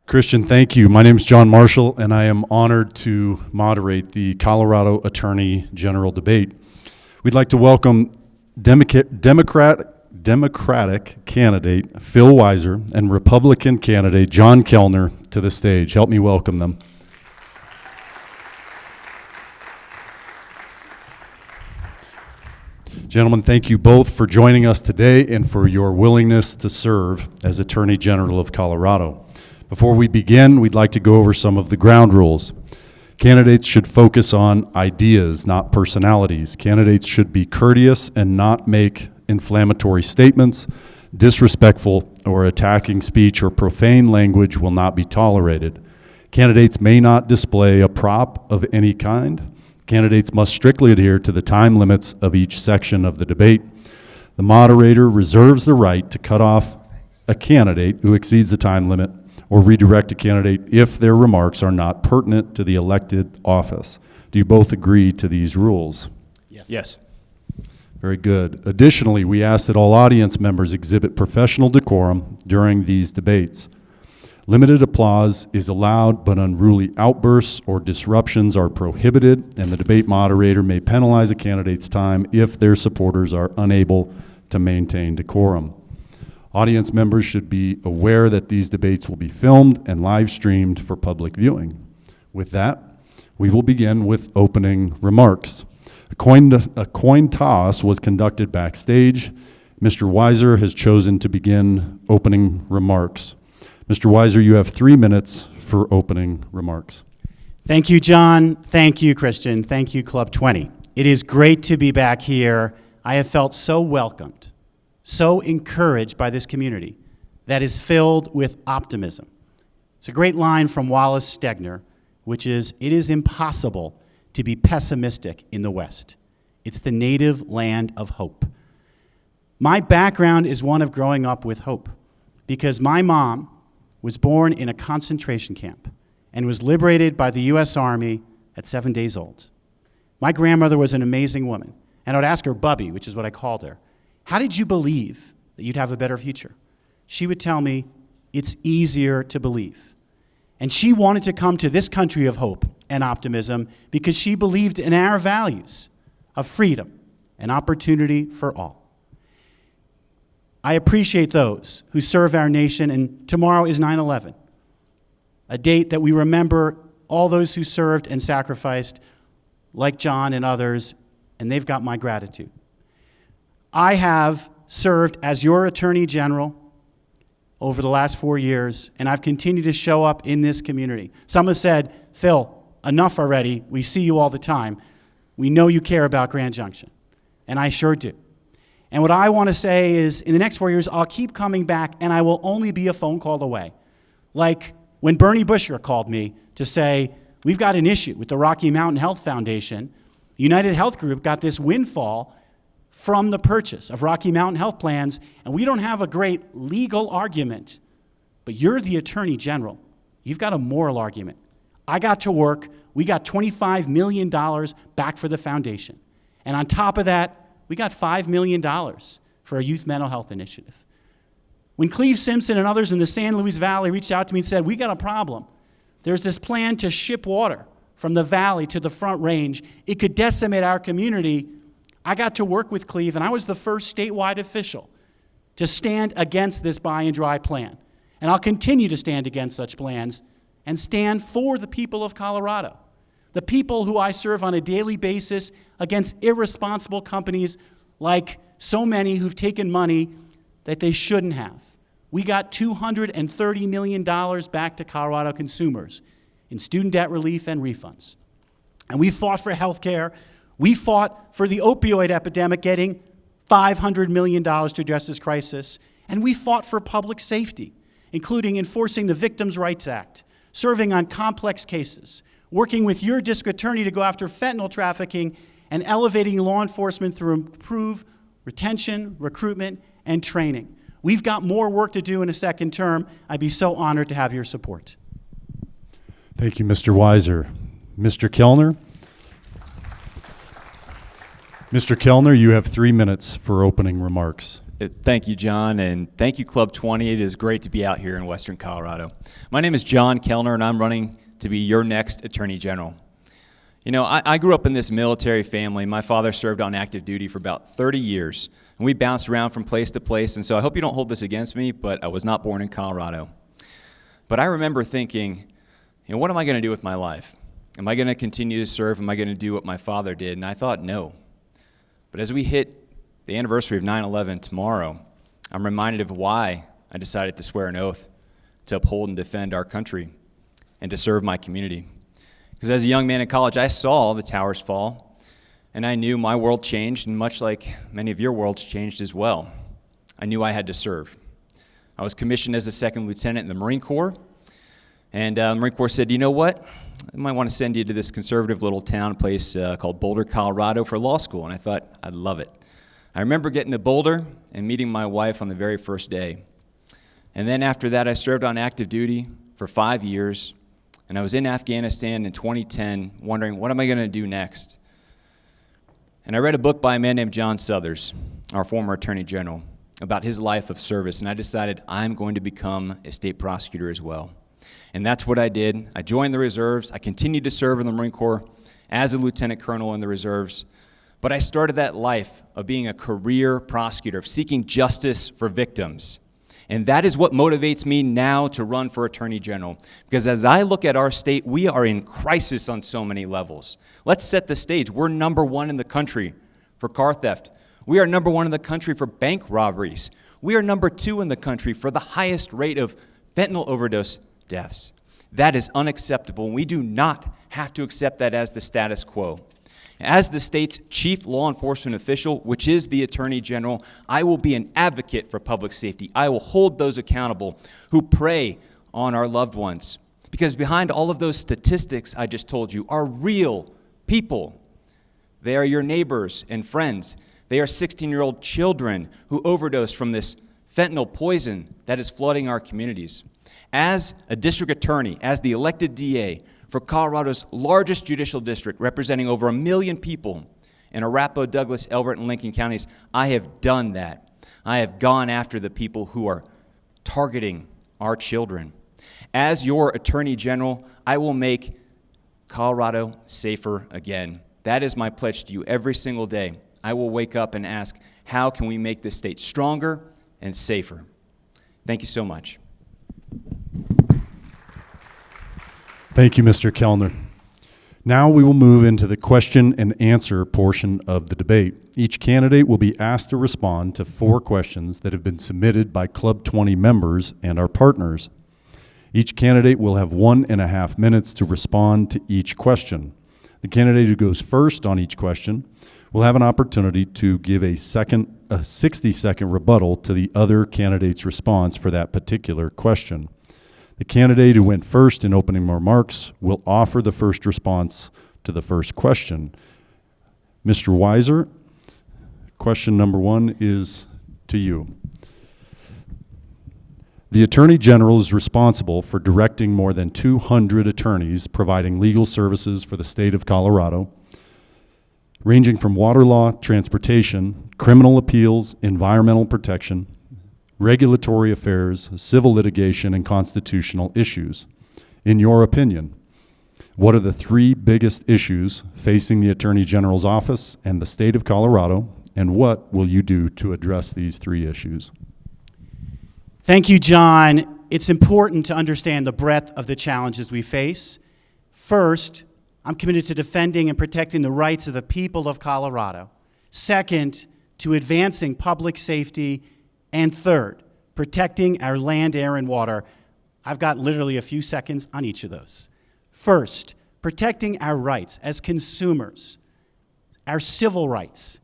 Christian, thank you. My name is John Marshall, and I am honored to moderate the Colorado Attorney General debate. We'd like to welcome Democratic candidate Phil Weiser and Republican candidate John Kellner to the stage. Help me welcome them. Gentlemen, thank you both for joining us today and for your willingness to serve as Attorney General of Colorado. Before we begin, we'd like to go over some of the ground rules. Candidates should focus on ideas, not personalities. Candidates should be courteous and not make inflammatory statements. Disrespectful or attacking speech or profane language will not be tolerated. Candidates may not display a prop of any kind. Candidates must strictly adhere to the time limits of each section of the debate. The moderator reserves the right to cut off a candidate who exceeds the time limit or redirect a candidate if their remarks are not pertinent to the elected office. Do you both agree to these rules? Yes. Very good. Additionally, we ask that all audience members exhibit professional decorum during these debates. Limited applause is allowed, but unruly outbursts or disruptions are prohibited, and the debate moderator may penalize a candidate's time if their supporters are unable to maintain decorum. Audience members should be aware that these debates will be filmed and live streamed for public viewing. With that, we will begin with opening remarks. A coin toss was conducted backstage. Mr. Weiser has chosen to begin opening remarks. Mr. Weiser, you have 3 minutes for opening remarks. Thank you, John. Thank you, Christian. Thank you, Club 20. It is great to be back here. I have felt so welcomed, so encouraged by this community that is filled with optimism. It's a great line from Wallace Stegner, which is, "It is impossible to be pessimistic in the West. It's the native land of hope." My background is one of growing up with hope because my mom was born in a concentration camp and was liberated by the U.S. Army at 7 days old. My grandmother was an amazing woman, and I would ask her, Bubby, which is what I called her, "How did you believe that you'd have a better future?" She would tell me, "It's easier to believe." And she wanted to come to this country of hope and optimism because she believed in our values of freedom and opportunity for all. I appreciate those who serve our nation, and tomorrow is 9/11, a date that we remember all those who served and sacrificed, like John and others, and they've got my gratitude. I have served as your Attorney General over the last 4 years, and I've continued to show up in this community. Some have said, "Phil, enough already. We see you all the time. We know you care about Grand Junction." And I sure do. And what I want to say is, in the next 4 years, I'll keep coming back, and I will only be a phone call away. Like when Bernie Busher called me to say, "We've got an issue with the Rocky Mountain Health Foundation. United Health Group got this windfall from the purchase of Rocky Mountain Health plans, and we don't have a great legal argument, but you're the Attorney General. You've got a moral argument." I got to work. We got $25 million back for the foundation. And on top of that, we got $5 million for a youth mental health initiative. When Cleve Simpson and others in the San Luis Valley reached out to me and said, "We got a problem. There's this plan to ship water from the valley to the Front Range. It could decimate our community." I got to work with Cleve, and I was the first statewide official to stand against this buy and dry plan. And I'll continue to stand against such plans and stand for the people of Colorado, the people who I serve on a daily basis against irresponsible companies like so many who've taken money that they shouldn't have. We got $230 million back to Colorado consumers in student debt relief and refunds. And we fought for health care. We fought for the opioid epidemic, getting $500 million to address this crisis. And we fought for public safety, including enforcing the Victims' Rights Act, serving on complex cases, working with your district attorney to go after fentanyl trafficking, and elevating law enforcement through improved retention, recruitment, and training. We've got more work to do in a second term. I'd be so honored to have your support. Thank you, Mr. Weiser. Mr. Kellner? Mr. Kellner, you have 3 minutes for opening remarks. Thank you, John, and thank you, Club 20. It is great to be out here in Western Colorado. My name is John Kellner, and I'm running to be your next Attorney General. You know, I grew up in this military family. My father served on active duty for about 30 years, and we bounced around from place to place, and so I hope you don't hold this against me, but I was not born in Colorado. But I remember thinking, you know, what am I going to do with my life? Am I going to continue to serve? Am I going to do what my father did? And I thought, no. But as we hit the anniversary of 9/11 tomorrow, I'm reminded of why I decided to swear an oath to uphold and defend our country and to serve my community. Because as a young man in college, I saw the towers fall, and I knew my world changed, and much like many of your worlds changed as well. I knew I had to serve. I was commissioned as a second lieutenant in the Marine Corps, and the Marine Corps said, you know what? I might want to send you to this conservative little town place called Boulder, Colorado for law school, and I thought, I'd love it. I remember getting to Boulder and meeting my wife on the very first day. And then after that, I served on active duty for 5 years, and I was in Afghanistan in 2010 wondering, what am I going to do next? And I read a book by a man named John Suthers, our former Attorney General, about his life of service, and I decided I'm going to become a state prosecutor as well. And that's what I did. I joined the reserves. I continued to serve in the Marine Corps as a lieutenant colonel in the reserves. But I started that life of being a career prosecutor, of seeking justice for victims. And that is what motivates me now to run for Attorney General. Because as I look at our state, we are in crisis on so many levels. Let's set the stage. We're number one in the country for car theft. We are number one in the country for bank robberies. We are number two in the country for the highest rate of fentanyl overdose deaths. That is unacceptable, and we do not have to accept that as the status quo. As the state's chief law enforcement official, which is the Attorney General, I will be an advocate for public safety. I will hold those accountable who prey on our loved ones. Because behind all of those statistics I just told you are real people. They are your neighbors and friends. They are 16-year-old children who overdose from this fentanyl poison that is flooding our communities. As a district attorney, as the elected DA, for Colorado's largest judicial district, representing over 1 million people in Arapahoe, Douglas, Elbert, and Lincoln counties, I have done that. I have gone after the people who are targeting our children. As your Attorney General, I will make Colorado safer again. That is my pledge to you every single day. I will wake up and ask, how can we make this state stronger and safer? Thank you so much. Thank you, Mr. Kellner. Now we will move into the question and answer portion of the debate. Each candidate will be asked to respond to 4 questions that have been submitted by Club 20 members and our partners. Each candidate will have 1.5 minutes to respond to each question. The candidate who goes first on each question will have an opportunity to give a 60-second rebuttal to the other candidate's response for that particular question. The candidate who went first in opening remarks will offer the first response to the first question. Mr. Weiser, question number 1 is to you. The Attorney General is responsible for directing more than 200 attorneys providing legal services for the state of Colorado, ranging from water law, transportation, criminal appeals, environmental protection, regulatory affairs, civil litigation, and constitutional issues. In your opinion, what are the 3 biggest issues facing the Attorney General's office and the state of Colorado, and what will you do to address these 3 issues? Thank you, John. It's important to understand the breadth of the challenges we face. First, I'm committed to defending and protecting the rights of the people of Colorado. Second, to advancing public safety. And third, protecting our land, air, and water. I've got literally a few seconds on each of those. First, protecting our rights as consumers, our civil rights.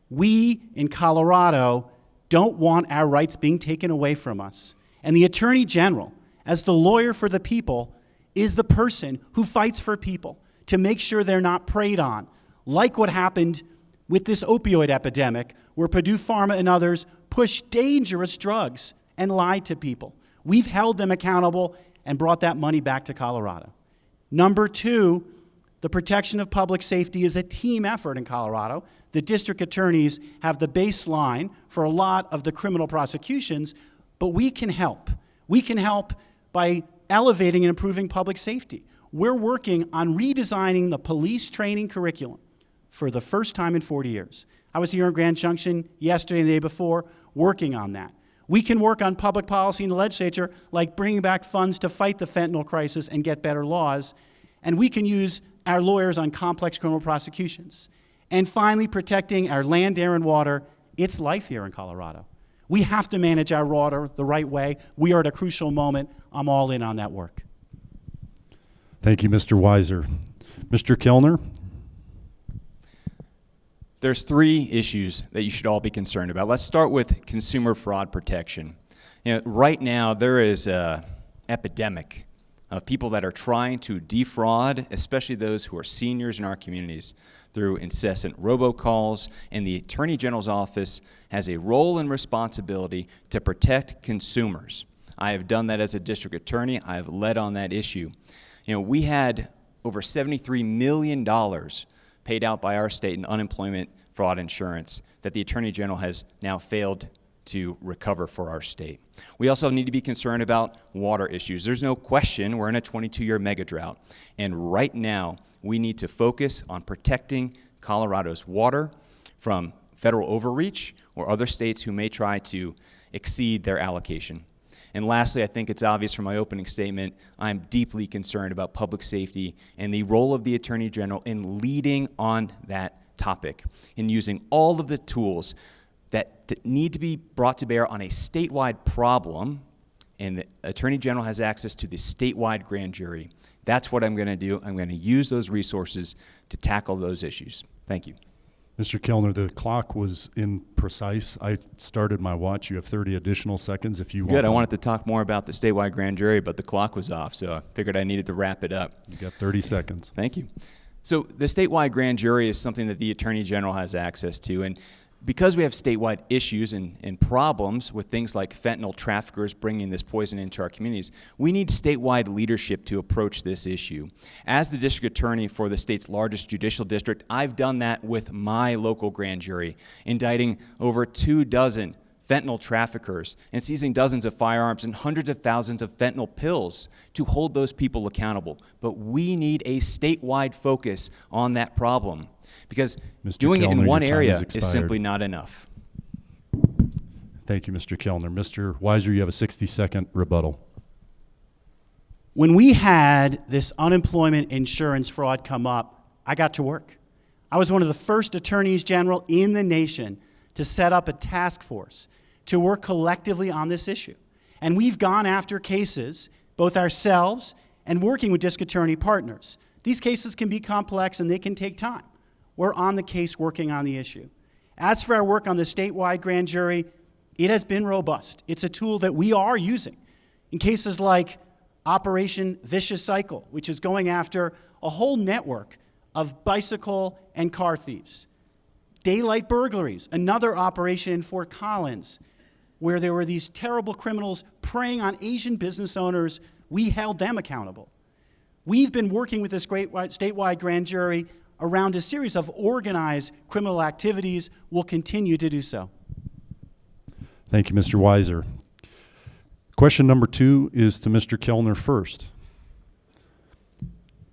We in Colorado don't want our rights being taken away from us. And the Attorney General, as the lawyer for the people, is the person who fights for people to make sure they're not preyed on, like what happened with this opioid epidemic, where Purdue Pharma and others pushed dangerous drugs and lied to people. We've held them accountable and brought that money back to Colorado. Number 2, The protection of public safety is a team effort in Colorado. The district attorneys have the baseline for a lot of the criminal prosecutions, but we can help. We can help by elevating and improving public safety. We're working on redesigning the police training curriculum for the first time in 40 years. I was here in Grand Junction yesterday and the day before working on that. We can work on public policy in the legislature, like bringing back funds to fight the fentanyl crisis and get better laws. And we can use our lawyers on complex criminal prosecutions. And finally, protecting our land, air, and water. It's life here in Colorado. We have to manage our water the right way. We are at a crucial moment. I'm all in on that work. Thank you, Mr. Weiser. Mr. Kellner? There's 3 issues that you should all be concerned about. Let's start with consumer fraud protection. Right now, there is an epidemic of people that are trying to defraud, especially those who are seniors in our communities, through incessant robocalls, and the Attorney General's office has a role and responsibility to protect consumers. I have done that as a district attorney. I have led on that issue. We had over $73 million paid out by our state in unemployment fraud insurance that the Attorney General has now failed to recover for our state. We also need to be concerned about water issues. There's no question we're in a 22-year mega drought, and right now we need to focus on protecting Colorado's water from federal overreach or other states who may try to exceed their allocation. And lastly, I think it's obvious from my opening statement, I'm deeply concerned about public safety and the role of the Attorney General in leading on that topic, in using all of the tools that need to be brought to bear on a statewide problem, and the Attorney General has access to the statewide grand jury. That's what I'm going to do. I'm going to use those resources to tackle those issues. Thank you. Mr. Kellner, the clock was imprecise. I started my watch. You have 30 additional seconds if you want. Good. I wanted to talk more about the statewide grand jury, but the clock was off, so I figured I needed to wrap it up. You got 30 seconds. Thank you. So the statewide grand jury is something that the Attorney General has access to, and because we have statewide issues and problems with things like fentanyl traffickers bringing this poison into our communities, we need statewide leadership to approach this issue. As the district attorney for the state's largest judicial district, I've done that with my local grand jury, indicting over 24 fentanyl traffickers and seizing dozens of firearms and hundreds of thousands of fentanyl pills to hold those people accountable. But we need a statewide focus on that problem, because doing it in one area is simply not enough. Thank you, Mr. Kellner. Mr. Weiser, you have a 60-second rebuttal. When we had this unemployment insurance fraud come up, I got to work. I was one of the first attorneys general in the nation to set up a task force to work collectively on this issue. And we've gone after cases, both ourselves and working with district attorney partners. These cases can be complex and they can take time. We're on the case working on the issue. As for our work on the statewide grand jury, it has been robust. It's a tool that we are using in cases like Operation Vicious Cycle, which is going after a whole network of bicycle and car thieves. Daylight burglaries, another operation in Fort Collins, where there were these terrible criminals preying on Asian business owners. We held them accountable. We've been working with this great statewide grand jury around a series of organized criminal activities. We'll continue to do so. Thank you, Mr. Weiser. Question number 2 is to Mr. Kellner first.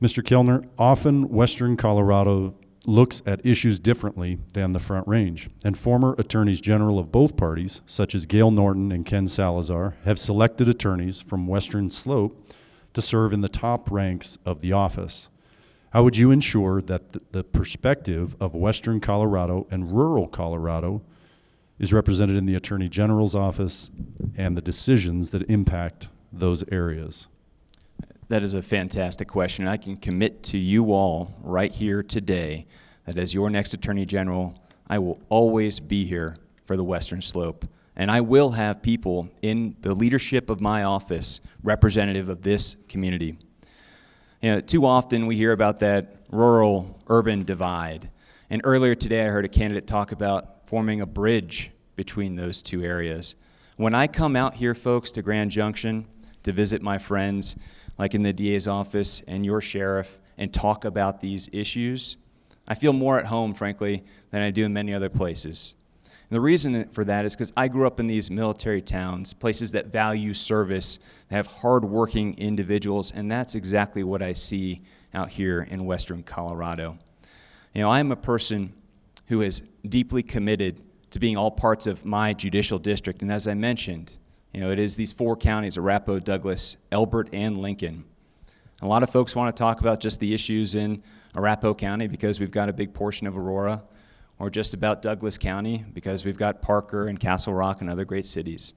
Mr. Kellner, often Western Colorado looks at issues differently than the Front Range, and former attorneys general of both parties, such as Gail Norton and Ken Salazar, have selected attorneys from Western Slope to serve in the top ranks of the office. How would you ensure that the perspective of Western Colorado and rural Colorado is represented in the Attorney General's office and the decisions that impact those areas? That is a fantastic question. I can commit to you all right here today that as your next Attorney General, I will always be here for the Western Slope. And I will have people in the leadership of my office representative of this community. Too often we hear about that rural-urban divide. And earlier today I heard a candidate talk about forming a bridge between those two areas. When I come out here, folks, to Grand Junction to visit my friends, like in the DA's office and your sheriff and talk about these issues, I feel more at home, frankly, than I do in many other places. And the reason for that is because I grew up in these military towns, places that value service, that have hardworking individuals, and that's exactly what I see out here in Western Colorado. You know, I'm a person who is deeply committed to being all parts of my judicial district, and as I mentioned, you know, it is these 4 counties, Arapahoe, Douglas, Elbert, and Lincoln. A lot of folks want to talk about just the issues in Arapahoe County because we've got a big portion of Aurora, or just about Douglas County because we've got Parker and Castle Rock and other great cities.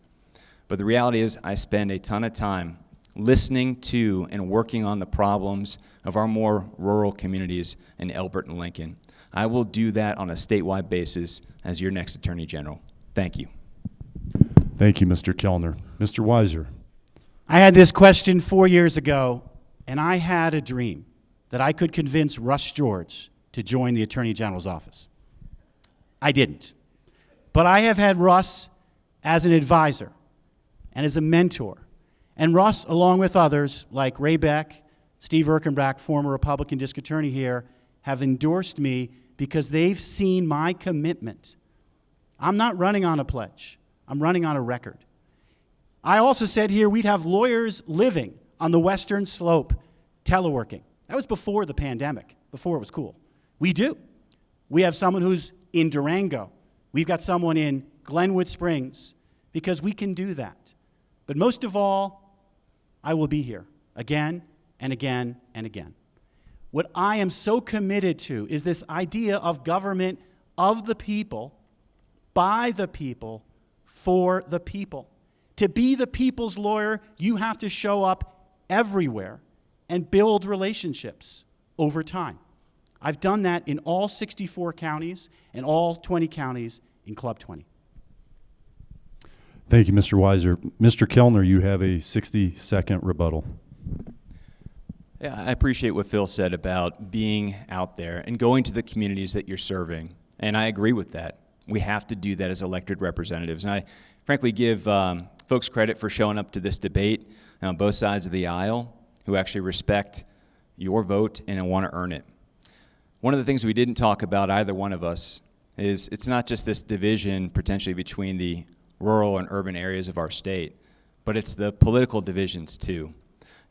But the reality is I spend a ton of time listening to and working on the problems of our more rural communities in Elbert and Lincoln. I will do that on a statewide basis as your next Attorney General. Thank you. Thank you, Mr. Kellner. Mr. Weiser. I had this question 4 years ago, and I had a dream that I could convince Russ George to join the Attorney General's office. I didn't. But I have had Russ as an advisor and as a mentor. And Russ, along with others like Ray Beck, Steve Erkenbach, former Republican district attorney here, have endorsed me because they've seen my commitment. I'm not running on a pledge. I'm running on a record. I also said here we'd have lawyers living on the Western Slope, teleworking. That was before the pandemic, before it was cool. We do. We have someone who's in Durango. We've got someone in Glenwood Springs because we can do that. But most of all, I will be here again and again and again. What I am so committed to is this idea of government of the people, by the people, for the people. To be the people's lawyer, you have to show up everywhere and build relationships over time. I've done that in all 64 counties and all 20 counties in Club 20. Thank you, Mr. Weiser. Mr. Kellner, you have a 60-second rebuttal. Yeah, I appreciate what Phil said about being out there and going to the communities that you're serving, and I agree with that. We have to do that as elected representatives, and I frankly give folks credit for showing up to this debate on both sides of the aisle who actually respect your vote and want to earn it. One of the things we didn't talk about, either one of us, is it's not just this division potentially between the rural and urban areas of our state, but it's the political divisions too.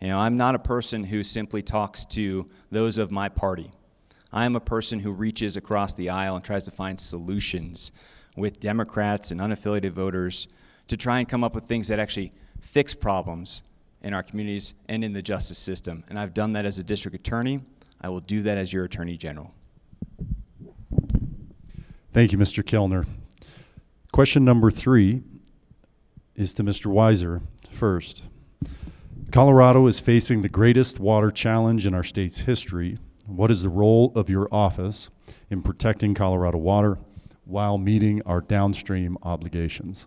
You know, I'm not a person who simply talks to those of my party. I am a person who reaches across the aisle and tries to find solutions with Democrats and unaffiliated voters to try and come up with things that actually fix problems in our communities and in the justice system. And I've done that as a district attorney. I will do that as your Attorney General. Thank you, Mr. Kellner. Question number 3 is to Mr. Weiser first. Colorado is facing the greatest water challenge in our state's history. What is the role of your office in protecting Colorado water while meeting our downstream obligations?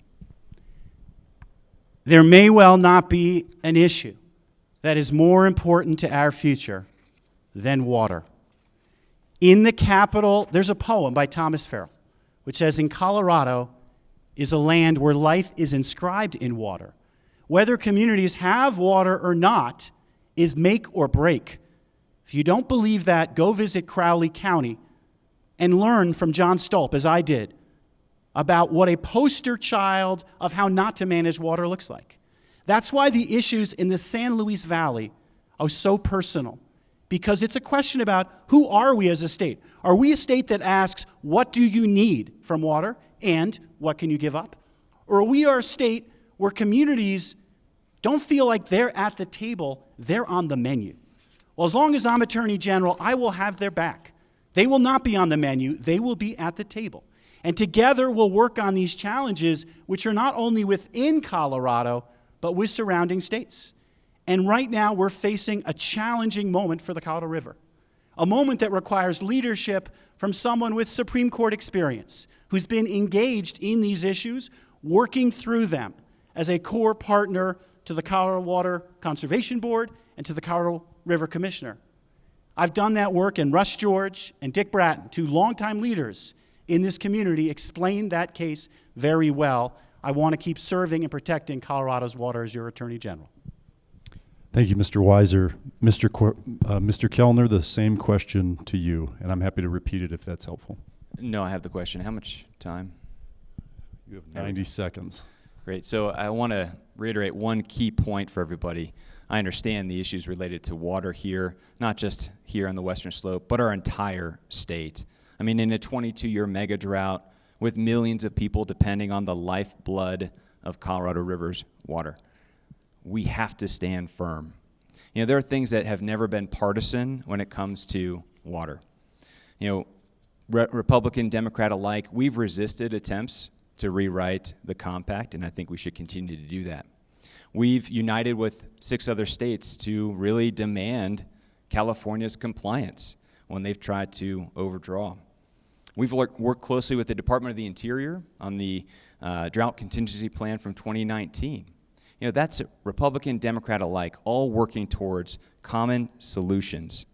There may well not be an issue that is more important to our future than water. In the capital, there's a poem by Thomas Farrell, which says, in Colorado is a land where life is inscribed in water. Whether communities have water or not is make or break. If you don't believe that, go visit Crowley County and learn from John Stolp, as I did, about what a poster child of how not to manage water looks like. That's why the issues in the San Luis Valley are so personal, because it's a question about who are we as a state? Are we a state that asks, what do you need from water and what can you give up? Or are we a state where communities don't feel like they're at the table, they're on the menu? Well, as long as I'm Attorney General, I will have their back. They will not be on the menu, they will be at the table. And together we'll work on these challenges, which are not only within Colorado, but with surrounding states. And right now we're facing a challenging moment for the Colorado River, a moment that requires leadership from someone with Supreme Court experience, who's been engaged in these issues, working through them as a core partner to the Colorado Water Conservation Board and to the Colorado River Commissioner. I've done that work, and Russ George and Dick Bratton, 2 longtime leaders in this community, explained that case very well. I want to keep serving and protecting Colorado's water as your Attorney General. Thank you, Mr. Weiser. Mr. Kellner, the same question to you, and I'm happy to repeat it if that's helpful. No, I have the question. How much time? You have 90 seconds. Great. So I want to reiterate one key point for everybody. I understand the issues related to water here, not just here on the Western Slope, but our entire state. I mean, in a 22-year mega drought with millions of people depending on the lifeblood of Colorado River's water, we have to stand firm. You know, there are things that have never been partisan when it comes to water. You know, Republican, Democrat alike, we've resisted attempts to rewrite the compact, and I think we should continue to do that. We've united with 6 other states to really demand California's compliance when they've tried to overdraw. We've worked closely with the Department of the Interior on the drought contingency plan from 2019. You know, that's Republican, Democrat alike, all working towards common solutions.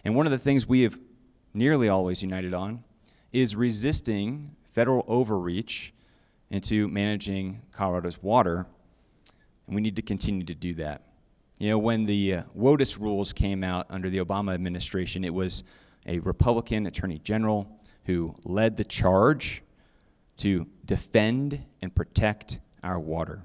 And one of the things we have nearly always united on is resisting federal overreach into managing Colorado's water, and we need to continue to do that. You know, when the WOTUS rules came out under the Obama administration, it was a Republican Attorney General who led the charge to defend and protect our water.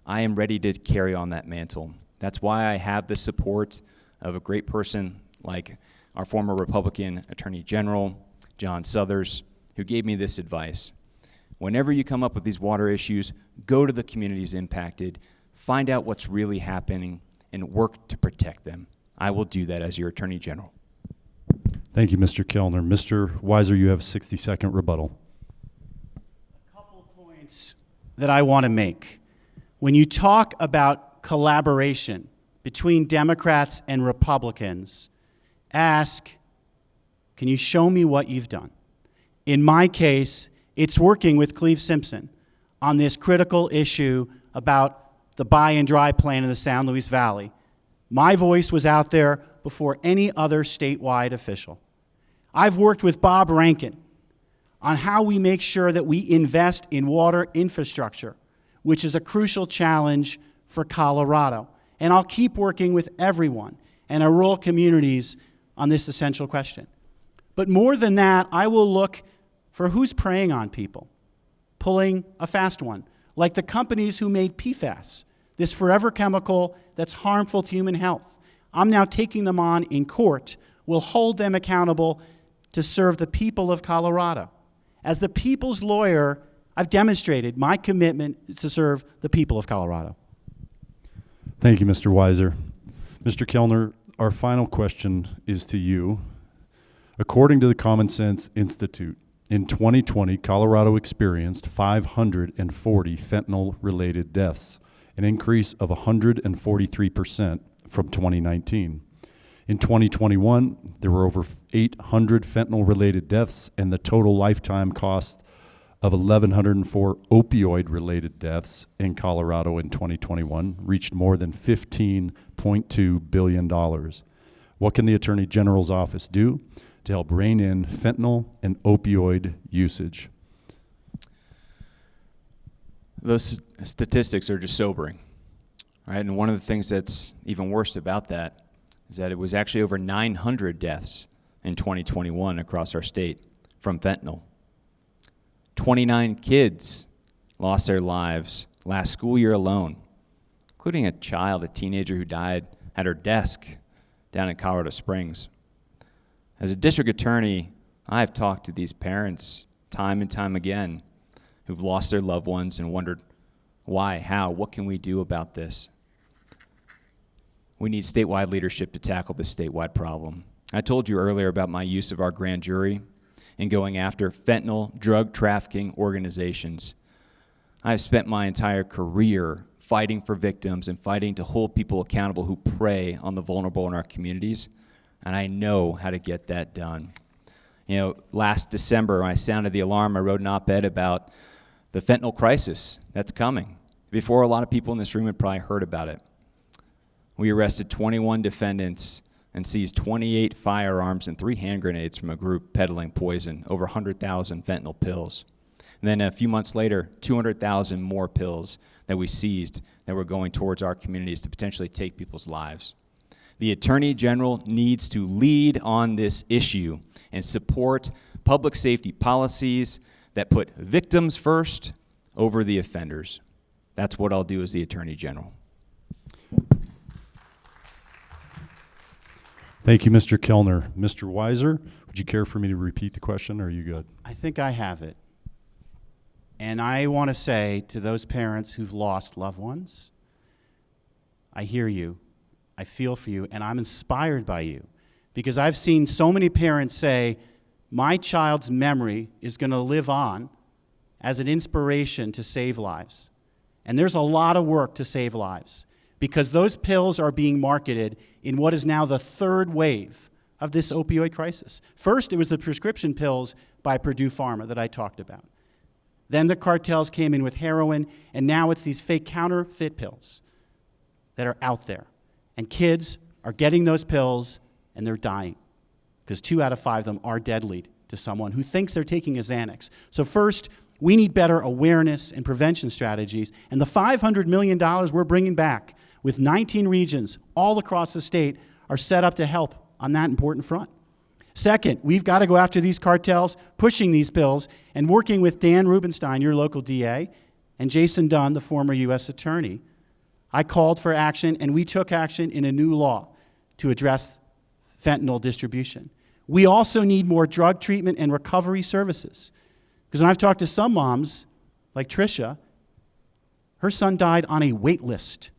I am ready to carry on that mantle. That's why I have the support of a great person like our former Republican Attorney General, John Suthers, who gave me this advice. Whenever you come up with these water issues, go to the communities impacted, find out what's really happening, and work to protect them. I will do that as your Attorney General. Thank you, Mr. Kellner. Mr. Weiser, you have a 60-second rebuttal. A couple points that I want to make. When you talk about collaboration between Democrats and Republicans, ask, can you show me what you've done? In my case, it's working with Cleve Simpson on this critical issue about the buy and dry plan in the San Luis Valley. My voice was out there before any other statewide official. I've worked with Bob Rankin on how we make sure that we invest in water infrastructure, which is a crucial challenge for Colorado. And I'll keep working with everyone and our rural communities on this essential question. But more than that, I will look for who's preying on people, pulling a fast one, like the companies who made PFAS, this forever chemical that's harmful to human health. I'm now taking them on in court. We'll hold them accountable to serve the people of Colorado. As the people's lawyer, I've demonstrated my commitment to serve the people of Colorado. Thank you, Mr. Weiser. Mr. Kellner, our final question is to you. According to the Common Sense Institute, in 2020, Colorado experienced 540 fentanyl-related deaths, an increase of 143% from 2019. In 2021, there were over 800 fentanyl-related deaths, and the total lifetime cost of 1,104 opioid-related deaths in Colorado in 2021 reached more than $15.2 billion. What can the Attorney General's office do to help rein in fentanyl and opioid usage? Those statistics are just sobering, right? And one of the things that's even worse about that is that it was actually over 900 deaths in 2021 across our state from fentanyl. 29 kids lost their lives last school year alone, including a teenager who died at her desk down in Colorado Springs. As a district attorney, I've talked to these parents time and time again who've lost their loved ones and wondered why, how, what can we do about this? We need statewide leadership to tackle this statewide problem. I told you earlier about my use of our grand jury in going after fentanyl drug trafficking organizations. I've spent my entire career fighting for victims and fighting to hold people accountable who prey on the vulnerable in our communities, and I know how to get that done. You know, last December, I sounded the alarm. I wrote an op-ed about the fentanyl crisis that's coming. Before a lot of people in this room had probably heard about it. We arrested 21 defendants and seized 28 firearms and 3 hand grenades from a group peddling poison, over 100,000 fentanyl pills. And then a few months later, 200,000 more pills that we seized that were going towards our communities to potentially take people's lives. The Attorney General needs to lead on this issue and support public safety policies that put victims first over the offenders. That's what I'll do as the Attorney General. Thank you, Mr. Kellner. Mr. Weiser, would you care for me to repeat the question, or are you good? I think I have it. And I want to say to those parents who've lost loved ones, I hear you, I feel for you, and I'm inspired by you. Because I've seen so many parents say, my child's memory is going to live on as an inspiration to save lives. And there's a lot of work to save lives, because those pills are being marketed in what is now the third wave of this opioid crisis. First, it was the prescription pills by Purdue Pharma that I talked about. Then the cartels came in with heroin, and now it's these fake counterfeit pills that are out there. And kids are getting those pills, and they're dying, because 2 out of 5 of them are deadly to someone who thinks they're taking a Xanax. So first, we need better awareness and prevention strategies, and the $500 million we're bringing back with 19 regions all across the state are set up to help on that important front. Second, we've got to go after these cartels pushing these pills, and working with Dan Rubenstein, your local DA, and Jason Dunn, the former U.S. Attorney, I called for action, and we took action in a new law to address fentanyl distribution. We also need more drug treatment and recovery services. Because when I've talked to some moms, like Tricia, her son died on a wait list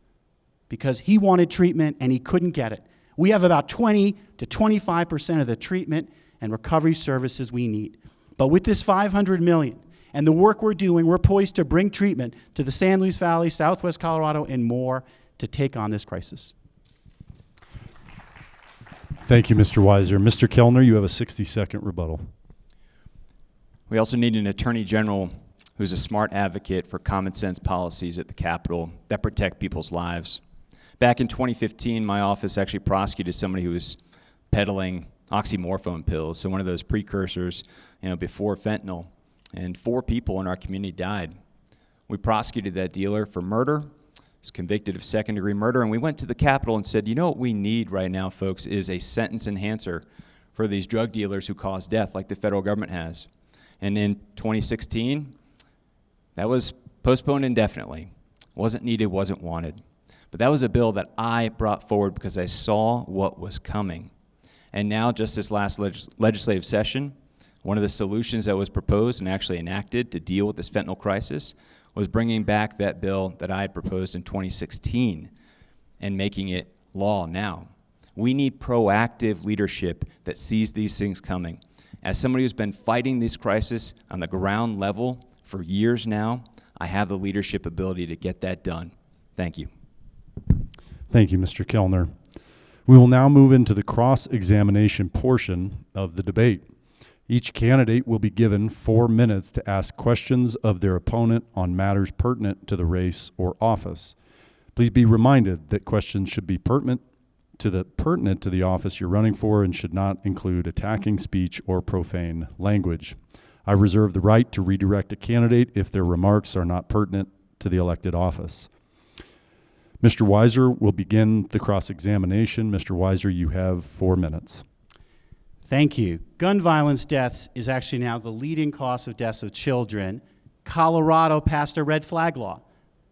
because he wanted treatment and he couldn't get it. We have about 20 to 25% of the treatment and recovery services we need. But with this $500 million and the work we're doing, we're poised to bring treatment to the San Luis Valley, Southwest Colorado, and more to take on this crisis. Thank you, Mr. Weiser. Mr. Kellner, you have a 60-second rebuttal. We also need an Attorney General who's a smart advocate for common sense policies at the Capitol that protect people's lives. Back in 2015, my office actually prosecuted somebody who was peddling oxymorphone pills, so one of those precursors, before fentanyl, and 4 people in our community died. We prosecuted that dealer for murder. He's convicted of second-degree murder, and we went to the Capitol and said, you know what we need right now, folks, is a sentence enhancer for these drug dealers who cause death like the federal government has. And in 2016, that was postponed indefinitely. Wasn't needed, wasn't wanted. But that was a bill that I brought forward because I saw what was coming. And now, just this last legislative session, one of the solutions that was proposed and actually enacted to deal with this fentanyl crisis was bringing back that bill that I had proposed in 2016 and making it law now. We need proactive leadership that sees these things coming. As somebody who's been fighting this crisis on the ground level for years now, I have the leadership ability to get that done. Thank you. Thank you, Mr. Kellner. We will now move into the cross-examination portion of the debate. Each candidate will be given 4 minutes to ask questions of their opponent on matters pertinent to the race or office. Please be reminded that questions should be pertinent to the office you're running for and should not include attacking speech or profane language. I reserve the right to redirect a candidate if their remarks are not pertinent to the elected office. Mr. Weiser will begin the cross-examination. Mr. Weiser, you have 4 minutes. Thank you. Gun violence deaths is actually now the leading cause of deaths of children. Colorado passed a red flag law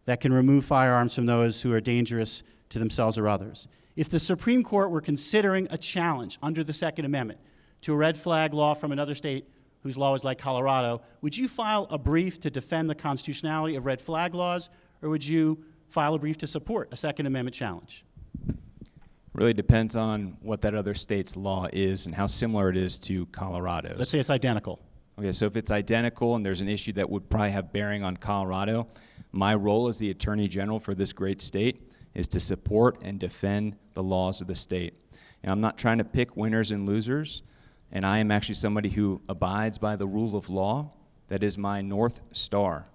that can remove firearms from those who are dangerous to themselves or others. If the Supreme Court were considering a challenge under the Second Amendment to a red flag law from another state whose law is like Colorado, would you file a brief to defend the constitutionality of red flag laws, or would you file a brief to support a Second Amendment challenge? Really depends on what that other state's law is and how similar it is to Colorado's. Let's say it's identical. Okay, so if it's identical and there's an issue that would probably have bearing on Colorado, my role as the Attorney General for this great state is to support and defend the laws of the state. And I'm not trying to pick winners and losers, and I am actually somebody who abides by the rule of law. That is my North Star.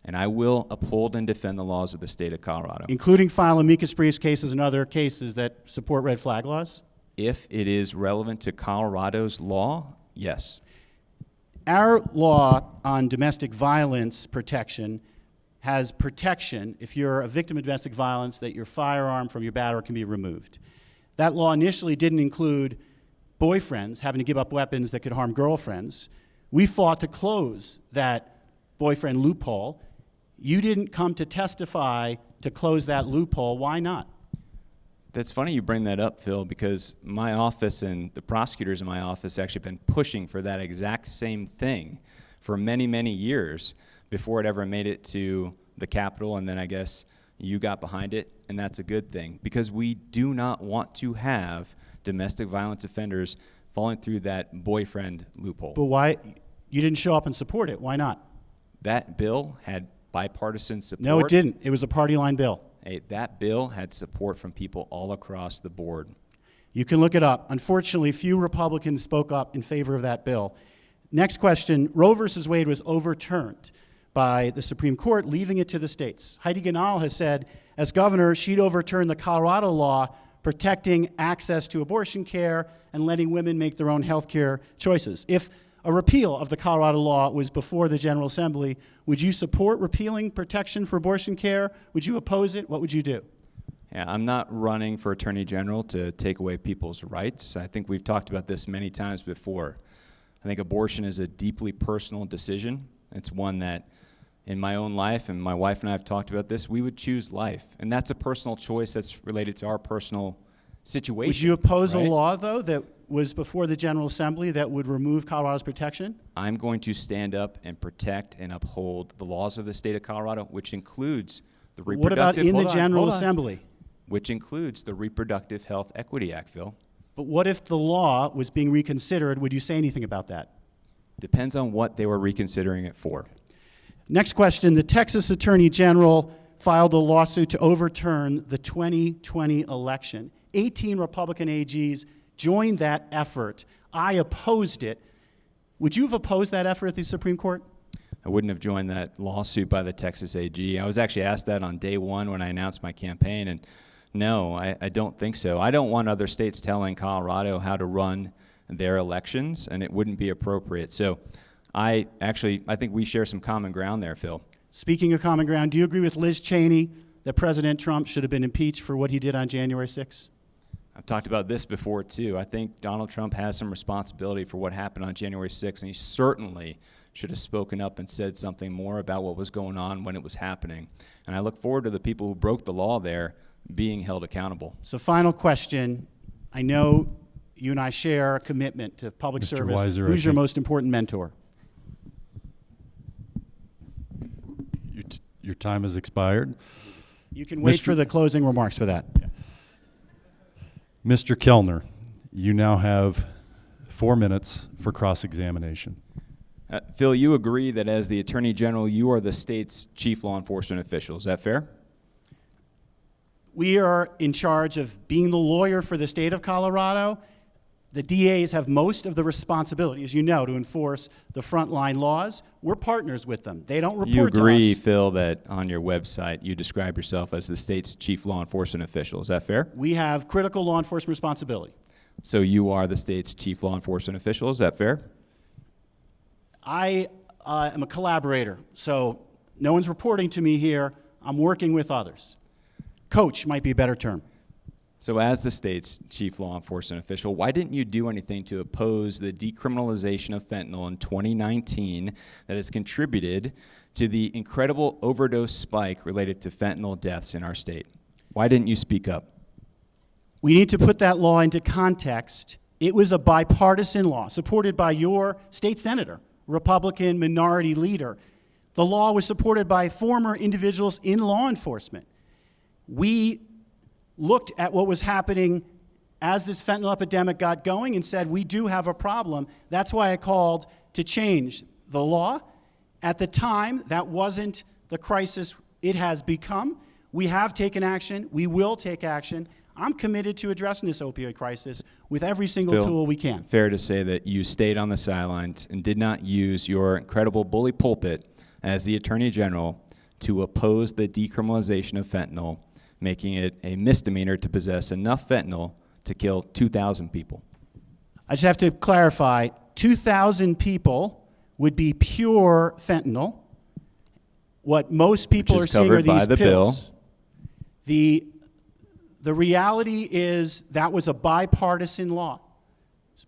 And I will uphold and defend the laws of the state of Colorado. Including file amicus briefs cases and other cases that support red flag laws? If it is relevant to Colorado's law, yes. Our law on domestic violence protection has protection if you're a victim of domestic violence that your firearm from your battery can be removed. That law initially didn't include boyfriends having to give up weapons that could harm girlfriends. We fought to close that boyfriend loophole. You didn't come to testify to close that loophole. Why not? That's funny you bring that up, Phil, because my office and the prosecutors in my office actually been pushing for that exact same thing for many, many years before it ever made it to the Capitol, and then I guess you got behind it, and that's a good thing, because we do not want to have domestic violence offenders falling through that boyfriend loophole. But why? You didn't show up and support it. Why not? That bill had bipartisan support. No, it didn't. It was a party line bill. Hey, that bill had support from people all across the board. You can look it up. Unfortunately, few Republicans spoke up in favor of that bill. Next question. Roe versus Wade was overturned by the Supreme Court, leaving it to the states. Heidi Ganahl has said, as governor, she'd overturn the Colorado law protecting access to abortion care and letting women make their own health care choices. If a repeal of the Colorado law was before the General Assembly, would you support repealing protection for abortion care? Would you oppose it? What would you do? Yeah, I'm not running for Attorney General to take away people's rights. I think we've talked about this many times before. I think abortion is a deeply personal decision. It's one that, in my own life, and my wife and I have talked about this, we would choose life. And that's a personal choice that's related to our personal situation. Would you oppose right? a law, though, that was before the General Assembly that would remove Colorado's protection? I'm going to stand up and protect and uphold the laws of the state of Colorado, which includes the reproductive... What about in the General hold on. Assembly? Which includes the Reproductive Health Equity Act, Phil. But what if the law was being reconsidered? Would you say anything about that? Depends on what they were reconsidering it for. Next question. The Texas Attorney General filed a lawsuit to overturn the 2020 election. 18 Republican AGs joined that effort. I opposed it. Would you have opposed that effort at the Supreme Court? I wouldn't have joined that lawsuit by the Texas AG. I was actually asked that on day one when I announced my campaign, and no, I don't think so. I don't want other states telling Colorado how to run their elections, and it wouldn't be appropriate. So I think we share some common ground there, Phil. Speaking of common ground, do you agree with Liz Cheney that President Trump should have been impeached for what he did on January 6th? I've talked about this before, too. I think Donald Trump has some responsibility for what happened on January 6th, and he certainly should have spoken up and said something more about what was going on when it was happening. And I look forward to the people who broke the law there being held accountable. So final question. I know you and I share a commitment to public Mr. service. Weiser, Who's I your think- most important mentor? Your time has expired. You can wait Mr. for the closing remarks for that. Mr. Kellner, you now have 4 minutes for cross-examination. Phil, you agree that as the Attorney General, you are the state's chief law enforcement official. Is that fair? We are in charge of being the lawyer for the state of Colorado. The DAs have most of the responsibility, as you know, to enforce the frontline laws. We're partners with them. They don't report You agree, to us. Phil, that on your website you describe yourself as the state's chief law enforcement official. Is that fair? We have critical law enforcement responsibility. So you are the state's chief law enforcement official. Is that fair? I am a collaborator, so no one's reporting to me here. I'm working with others. Coach might be a better term. So as the state's chief law enforcement official, why didn't you do anything to oppose the decriminalization of fentanyl in 2019 that has contributed to the incredible overdose spike related to fentanyl deaths in our state? Why didn't you speak up? We need to put that law into context. It was a bipartisan law supported by your state senator, Republican minority leader. The law was supported by former individuals in law enforcement. We looked at what was happening as this fentanyl epidemic got going and said, we do have a problem. That's why I called to change the law. At the time, that wasn't the crisis it has become. We have taken action. We will take action. I'm committed to addressing this opioid crisis with every single Phil, tool we can. Fair to say that you stayed on the sidelines and did not use your incredible bully pulpit as the Attorney General to oppose the decriminalization of fentanyl, making it a misdemeanor to possess enough fentanyl to kill 2,000 people. I just have to clarify, 2,000 people would be pure fentanyl. What most people Which are is seeing are covered by these the pills. The reality is that was a bipartisan law,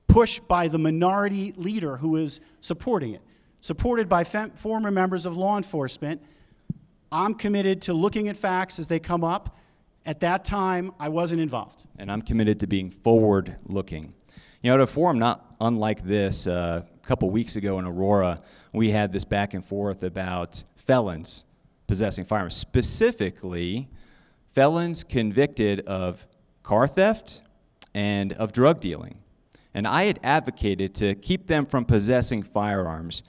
pushed by the minority leader who is supporting it, supported by former members of law enforcement. I'm committed to looking at facts as they come up. At that time, I wasn't involved. And I'm committed to being forward-looking. You know, at a forum not unlike this, a couple weeks ago in Aurora, we had this back and forth about felons possessing firearms, specifically felons convicted of car theft and of drug dealing. And I had advocated to keep them from possessing firearms.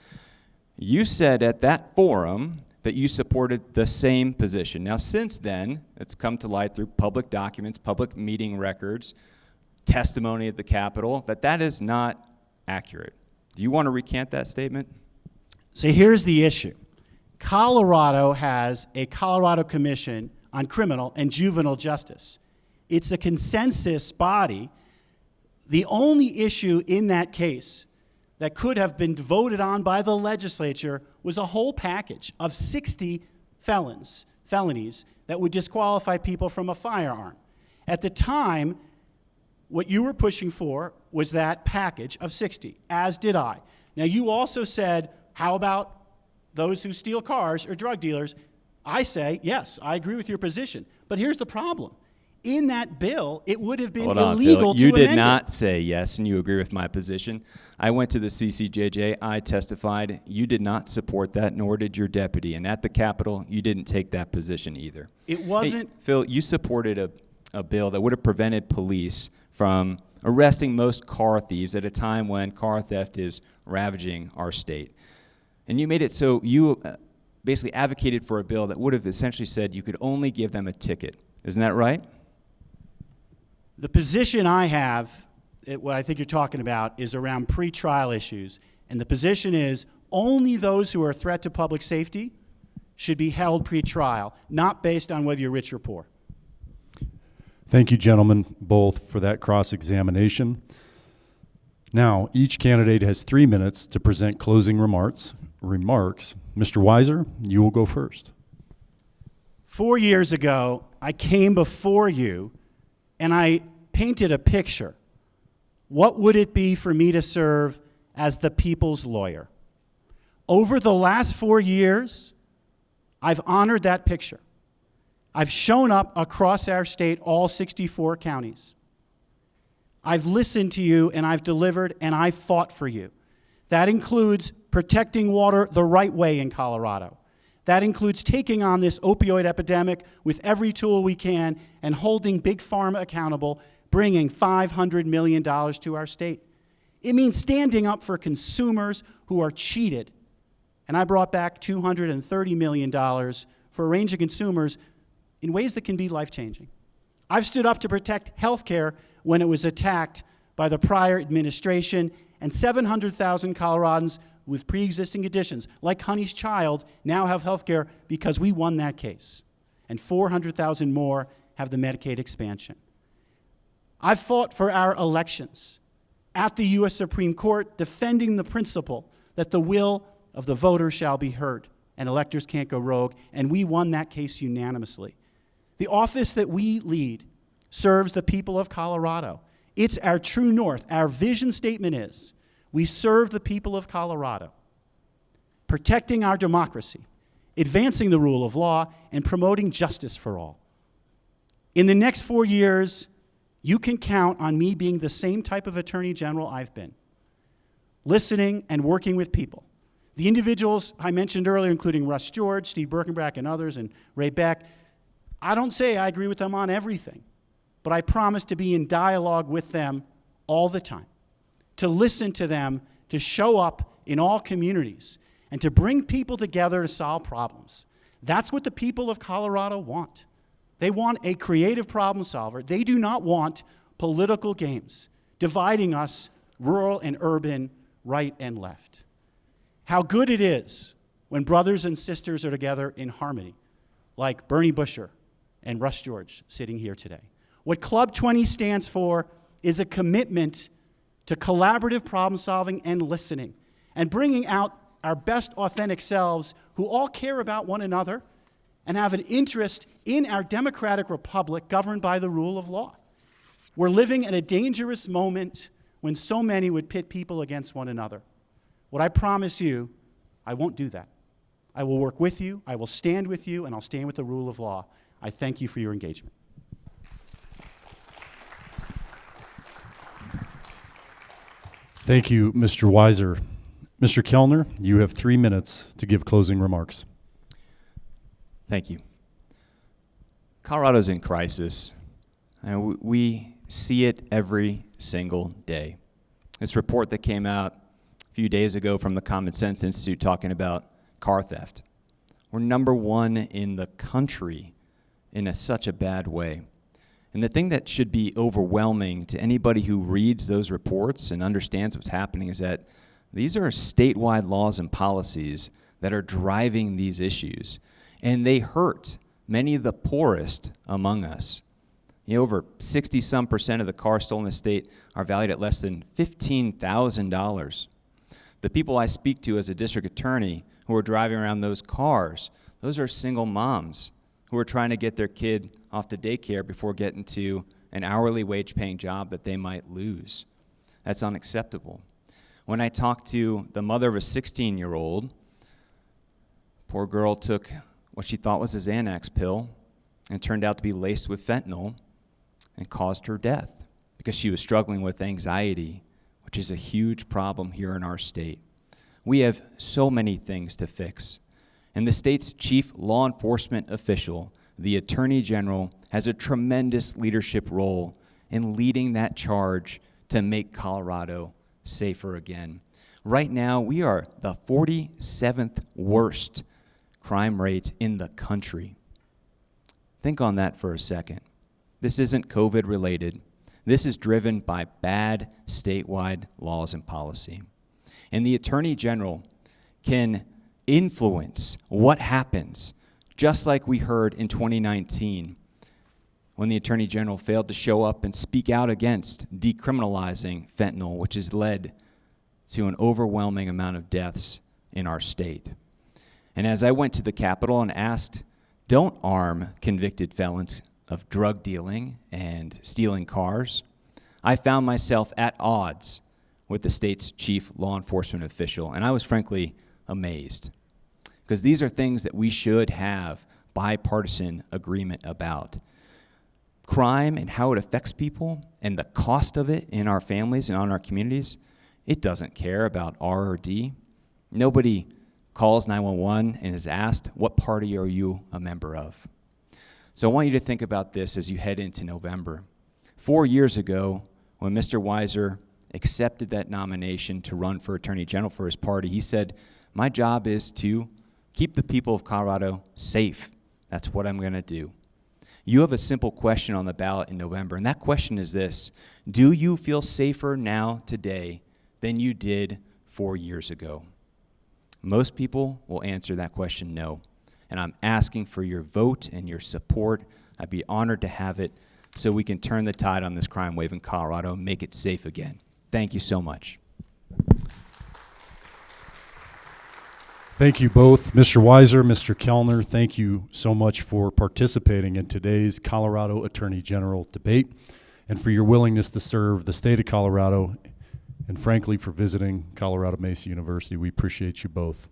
You said at that forum that you supported the same position. Now, since then, it's come to light through public documents, public meeting records, testimony at the Capitol, that is not accurate. Do you want to recant that statement? So here's the issue. Colorado has a Colorado Commission on Criminal and Juvenile Justice. It's a consensus body. The only issue in that case that could have been voted on by the legislature was a whole package of 60 felonies that would disqualify people from a firearm. At the time, what you were pushing for was that package of 60, as did I. Now, you also said, how about those who steal cars or drug dealers? I say, yes, I agree with your position. But here's the problem. In that bill, it would have been illegal to You did amend not it. say yes, and you agree with my position. I went to the CCJJ. I testified. You did not support that, nor did your deputy. And at the Capitol, you didn't take that position either. It wasn't. Hey, Phil, you supported a bill that would have prevented police from arresting most car thieves at a time when car theft is ravaging our state. And you made it so you basically advocated for a bill that would have essentially said you could only give them a ticket. Isn't that right? The position I have, what I think you're talking about, is around pretrial issues. And the position is only those who are a threat to public safety should be held pretrial, not based on whether you're rich or poor. Thank you, gentlemen, both, for that cross-examination. Now, each candidate has 3 minutes to present closing remarks. Mr. Weiser, you will go first. 4 years ago, I came before you and I painted a picture. What would it be for me to serve as the people's lawyer? Over the last 4 years, I've honored that picture. I've shown up across our state, all 64 counties. I've listened to you and I've delivered and I've fought for you. That includes protecting water the right way in Colorado. That includes taking on this opioid epidemic with every tool we can and holding Big Pharma accountable, bringing $500 million to our state. It means standing up for consumers who are cheated. And I brought back $230 million for a range of consumers in ways that can be life-changing. I've stood up to protect health care when it was attacked by the prior administration, and 700,000 Coloradans with pre-existing conditions, like Honey's child, now have health care because we won that case. And 400,000 more have the Medicaid expansion. I've fought for our elections at the U.S. Supreme Court, defending the principle that the will of the voters shall be heard and electors can't go rogue, and we won that case unanimously. The office that we lead serves the people of Colorado. It's our true north. Our vision statement is, we serve the people of Colorado, protecting our democracy, advancing the rule of law, and promoting justice for all. In the next 4 years, you can count on me being the same type of attorney general I've been, listening and working with people. The individuals I mentioned earlier, including Russ George, Steve Birkenbrack, and others, and Ray Beck, I don't say I agree with them on everything, but I promise to be in dialogue with them all the time, to listen to them, to show up in all communities, and to bring people together to solve problems. That's what the people of Colorado want. They want a creative problem solver. They do not want political games, dividing us, rural and urban, right and left. How good it is when brothers and sisters are together in harmony, like Bernie Busher and Russ George sitting here today. What Club 20 stands for is a commitment to collaborative problem solving and listening, and bringing out our best authentic selves who all care about one another and have an interest in our democratic republic governed by the rule of law. We're living at a dangerous moment when so many would pit people against one another. What I promise you, I won't do that. I will work with you, I will stand with you, and I'll stand with the rule of law. I thank you for your engagement. Thank you, Mr. Weiser. Mr. Kellner, you have 3 minutes to give closing remarks. Thank you. Colorado's in crisis, and we see it every single day. This report that came out a few days ago from the Common Sense Institute talking about car theft. We're number one in the country in such a bad way. And the thing that should be overwhelming to anybody who reads those reports and understands what's happening is that these are statewide laws and policies that are driving these issues. And they hurt many of the poorest among us. You know, over 60-some% of the cars stolen in the state are valued at less than $15,000. The people I speak to as a district attorney who are driving around those cars, those are single moms who are trying to get their kid off to daycare before getting to an hourly wage paying job that they might lose. That's unacceptable. When I talked to the mother of a 16-year-old, poor girl took what she thought was a Xanax pill and turned out to be laced with fentanyl and caused her death because she was struggling with anxiety, which is a huge problem here in our state. We have so many things to fix. And the state's chief law enforcement official, the Attorney General, has a tremendous leadership role in leading that charge to make Colorado safer again. Right now, we are the 47th worst crime rate in the country. Think on that for a second. This isn't COVID related. This is driven by bad statewide laws and policy. And the Attorney General can influence what happens, just like we heard in 2019 when the Attorney General failed to show up and speak out against decriminalizing fentanyl, which has led to an overwhelming amount of deaths in our state. And as I went to the Capitol and asked, don't arm convicted felons of drug dealing and stealing cars, I found myself at odds with the state's chief law enforcement official, and I was frankly amazed. Because these are things that we should have bipartisan agreement about. Crime and how it affects people and the cost of it in our families and on our communities, it doesn't care about R or D. Nobody calls 911 and is asked, what party are you a member of? So I want you to think about this as you head into November. 4 years ago, when Mr. Weiser accepted that nomination to run for Attorney General for his party, he said, my job is to keep the people of Colorado safe. That's what I'm going to do. You have a simple question on the ballot in November, and that question is this: do you feel safer now today than you did 4 years ago? Most people will answer that question no, and I'm asking for your vote and your support. I'd be honored to have it so we can turn the tide on this crime wave in Colorado and make it safe again. Thank you so much. Thank you both, Mr. Weiser, Mr. Kellner. Thank you so much for participating in today's Colorado Attorney General debate and for your willingness to serve the state of Colorado and frankly for visiting Colorado Mesa University. We appreciate you both.